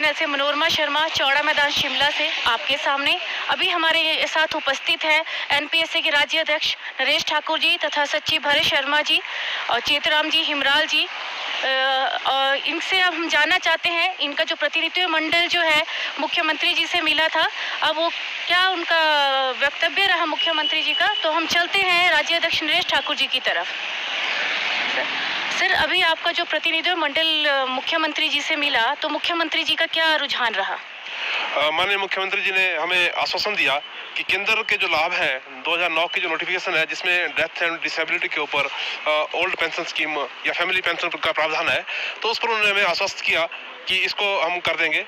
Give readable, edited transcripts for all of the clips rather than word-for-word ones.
Channel से मनोरमा शर्मा, चौड़ा मैदान शिमला से आपके सामने। अभी हमारे साथ उपस्थित है एनपीएसए के राज्य अध्यक्ष नरेश ठाकुर जी तथा सचिव भरत शर्मा जी और चेतराम जी, हिमराल जी। इनसे अब हम जानना चाहते हैं, इनका जो प्रतिनिधि मंडल जो है मुख्यमंत्री जी से मिला था, अब वो क्या उनका वक्तव्य रहा मुख्यमंत्री जी का। तो हम चलते हैं राज्य अध्यक्ष नरेश ठाकुर जी की तरफ। सर, अभी आपका जो प्रतिनिधि मंडल मुख्यमंत्री जी से मिला, तो मुख्यमंत्री जी का क्या रुझान रहा? माननीय मुख्यमंत्री जी ने हमें आश्वासन दिया कि केंद्र के जो लाभ है 2009 की जो नोटिफिकेशन है, जिसमें डेथ एंड डिसेबिलिटी के ऊपर ओल्ड पेंशन स्कीम या फैमिली पेंशन का प्रावधान है, तो उस पर उन्होंने हमें आश्वस्त किया कि इसको हम कर देंगे।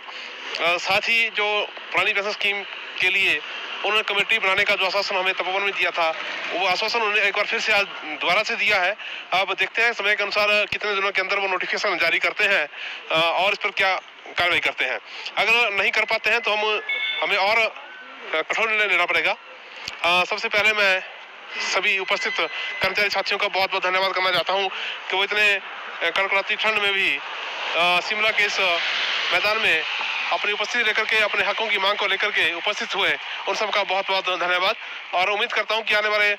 साथ ही जो पुरानी पेंशन स्कीम के लिए उन्होंने कमेटी बनाने का जो आश्वासन हमें तपोवन में दिया था, वो आश्वासन उन्होंने एक बार फिर से आज दोबारा से दिया है। अब देखते हैं समय के अनुसार कितने दिनों के अंदर वो नोटिफिकेशन जारी करते हैं और इस पर क्या कार्रवाई करते हैं। अगर नहीं कर पाते हैं तो हमें और कठोर निर्णय लेना पड़ेगा। सबसे पहले मैं सभी उपस्थित कर्मचारी साथियों का बहुत बहुत धन्यवाद करना चाहता हूं कि वो इतने कड़कड़ाती ठंड में भी शिमला के इस मैदान में अपनी उपस्थिति लेकर के अपने हकों की मांग को लेकर के उपस्थित हुए। उन सबका बहुत बहुत धन्यवाद और उम्मीद करता हूं कि आने वाले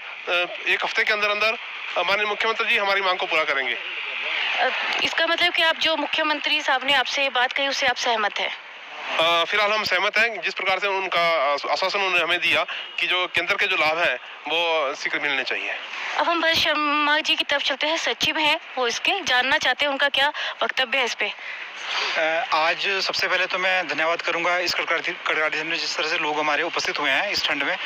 एक हफ्ते के अंदर अंदर माननीय मुख्यमंत्री जी हमारी मांग को पूरा करेंगे। इसका मतलब कि आप जो मुख्यमंत्री साहब ने आपसे बात कही उससे आप सहमत हैं? फिलहाल हम सहमत हैं। जिस प्रकार से उनका आश्वासन उन्होंने हमें दिया कि जो केंद्र के जो लाभ हैं वो शीघ्र मिलने चाहिए। अब हम भरत शर्मा जी की तरफ चलते हैं, सचिव हैं वो, इसके जानना चाहते हैं उनका क्या वक्तव्य है इस पे। आज सबसे पहले तो मैं धन्यवाद करूंगा इस कड़कड़ाती में जिस तरह से लोग हमारे उपस्थित हुए हैं, इस ठंड में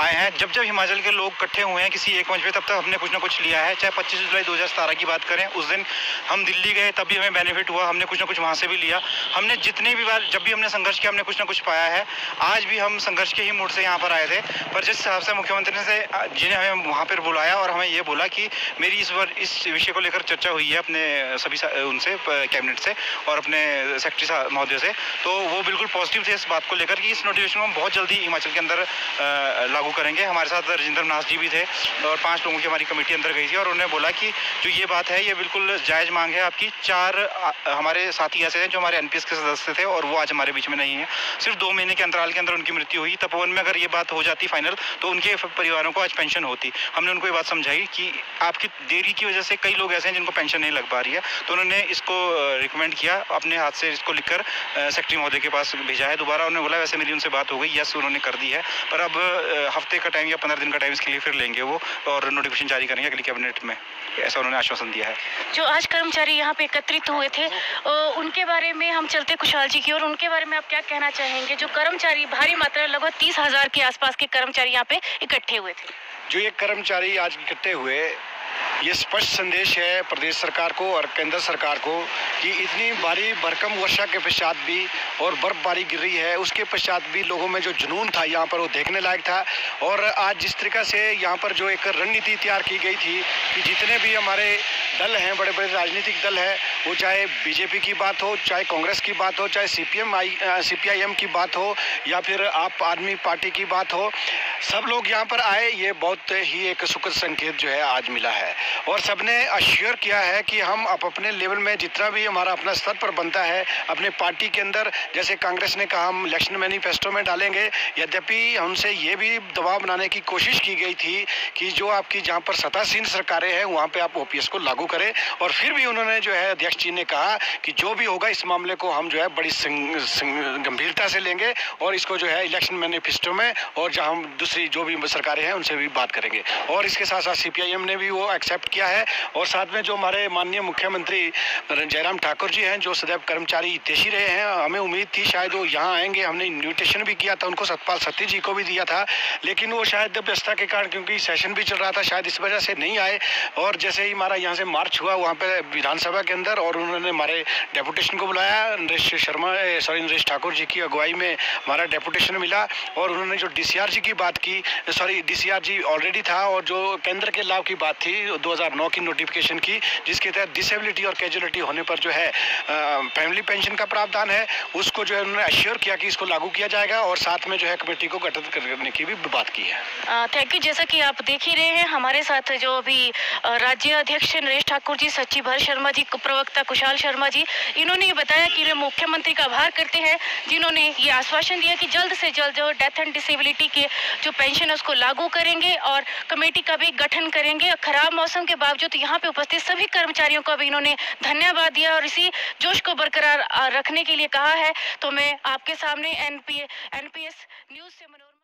आए हैं। जब जब हिमाचल के लोग इकट्ठे हुए हैं किसी एक मंच पे, तब तक हमने कुछ ना कुछ लिया है। चाहे 25 जुलाई 2017 की बात करें, उस दिन हम दिल्ली गए, तब भी हमें बेनिफिट हुआ, हमने कुछ ना कुछ वहाँ से भी लिया। हमने जितने भी बार जब भी हमने संघर्ष किया, हमने कुछ ना कुछ पाया है। आज भी हम संघर्ष के ही मूड से यहाँ पर आए थे, पर जिस हिसाब से मुख्यमंत्री से जिन्हें हमें वहाँ पर बुलाया और हमें ये बोला कि मेरी इस विषय को लेकर चर्चा हुई है अपने सभी उनसे, कैबिनेट से और अपने सेक्रेटरी महोदय से, तो वो बिल्कुल पॉजिटिव थे इस बात को लेकर कि इस नोटिफिकेशन को हम बहुत जल्दी हिमाचल के अंदर लागू करेंगे। हमारे साथ राजेंद्र नाथ जी भी थे और 5 लोगों की हमारी कमेटी अंदर गई थी और उन्होंने बोला कि जो ये बात है ये बिल्कुल जायज़ मांग है आपकी। 4 हमारे साथी ऐसे हैं जो हमारे एनपीएस के सदस्य थे और वो आज हमारे बीच में नहीं है। सिर्फ 2 महीने के अंतराल के अंदर उनकी मृत्यु हुई। तपोवन में अगर ये बात हो जाती फाइनल तो उनके परिवारों को आज पेंशन होती। हमने उनको ये बात समझाई कि आपकी देरी की वजह से कई लोग ऐसे हैं जिनको पेंशन नहीं लग पा रही है, तो उन्होंने इसको रिकमेंड किया, अपने हाथ से इसको लिखकर सेक्रेटरी महोदय के पास भेजा है। दोबारा उन्होंने बोला वैसे मेरी उनसे बात हो गई, यस उन्होंने कर दी है, पर अब हफ्ते का टाइम या 15 दिन का टाइम इसके लिए फिर लेंगे वो और नोटिफिकेशन जारी करेंगे अगली कैबिनेट में, ऐसा उन्होंने आश्वासन दिया है। जो आज कर्मचारी यहाँ पे एकत्रित हुए थे उनके बारे में हम चलते खुशहाल जी की और उनके बारे में आप क्या कहना चाहेंगे? जो कर्मचारी भारी मात्रा लगभग 30,000 के आसपास के कर्मचारी यहाँ पे इकट्ठे हुए थे। जो ये कर्मचारी आज इकट्ठे हुए, ये स्पष्ट संदेश है प्रदेश सरकार को और केंद्र सरकार को कि इतनी भारी भरकम वर्षा के पश्चात भी और बर्फबारी गिर रही है, उसके पश्चात भी लोगों में जो जुनून था यहाँ पर वो देखने लायक था। और आज जिस तरीक़ा से यहाँ पर जो एक रणनीति तैयार की गई थी कि जितने भी हमारे दल हैं, बड़े बड़े राजनीतिक दल हैं, वो चाहे बीजेपी की बात हो, चाहे कांग्रेस की बात हो, चाहे सीपीआईएम की बात हो या फिर आप आदमी पार्टी की बात हो, सब लोग यहाँ पर आए। ये बहुत ही एक सुखद संकेत जो है आज मिला है और सबने अश्योर किया है कि हम अपने लेवल में जितना भी हमारा अपना स्तर पर बनता है अपने पार्टी के अंदर, जैसे कांग्रेस ने कहा हम इलेक्शन मैनिफेस्टो में डालेंगे, यद्यपि हमसे ये भी दबाव बनाने की कोशिश की गई थी कि जो आपकी जहाँ पर सत्तासीन सरकारें हैं वहाँ पे आप ओपीएस को लागू करें, और फिर भी उन्होंने जो है अध्यक्ष जी ने कहा कि जो भी होगा इस मामले को हम जो है बड़ी गंभीरता से लेंगे और इसको जो है इलेक्शन मैनिफेस्टो में और जहाँ हम दूसरी जो भी सरकारें हैं उनसे भी बात करेंगे। और इसके साथ साथ सीपीआईएम ने भी वो एक्सेप्ट किया है और साथ में जो हमारे माननीय मुख्यमंत्री जयराम ठाकुर जी हैं जो सदैव कर्मचारी हितैषी रहे हैं, हमें उम्मीद थी शायद वो यहाँ आएंगे, हमने इन्विटेशन भी किया था उनको, सतपाल सत्ती जी को भी दिया था, लेकिन वो शायद व्यस्तता के कारण क्योंकि सेशन भी चल रहा था शायद इस वजह से नहीं आए। और जैसे ही हमारा यहाँ से मार्च हुआ वहाँ पे विधानसभा के अंदर और उन्होंने हमारे डेपुटेशन को बुलाया, नरेश ठाकुर जी की अगुवाई में हमारा डेपुटेशन मिला और उन्होंने जो डीसीआर जी की बात बात की, सॉरी DCR जी ऑलरेडी था, और जो केंद्र के लाभ की बात थी 2009 की नोटिफिकेशन की, जिसके तहत डिसेबिलिटी और कैजुअलिटी होने पर जो है फैमिली पेंशन का प्रावधान है, उसको जो है उन्होंने अश्योर किया कि इसको लागू किया जाएगा, और साथ में जो है कमेटी को गठित करने की भी बात की है। Thank you. जैसा कि आप देख ही रहे हैं, हमारे साथ जो अभी राज्य अध्यक्ष नरेश ठाकुर जी, सचिव भरत शर्मा जी, प्रवक्ता कुशाल शर्मा जी, इन्होंने ये बताया कि वे मुख्यमंत्री का आभार करते हैं जिन्होंने ये आश्वासन दिया कि जल्द से जल्द जो डेथ एंड डिसेबिलिटी के जो पेंशन है उसको लागू करेंगे और कमेटी का भी गठन करेंगे। खराब मौसम के बावजूद यहाँ पे उपस्थित सभी कर्मचारियों को भी इन्होंने धन्यवाद दिया और इसी जोश को बरकरार रखने के लिए कहा है। तो मैं आपके सामने NPS न्यूज से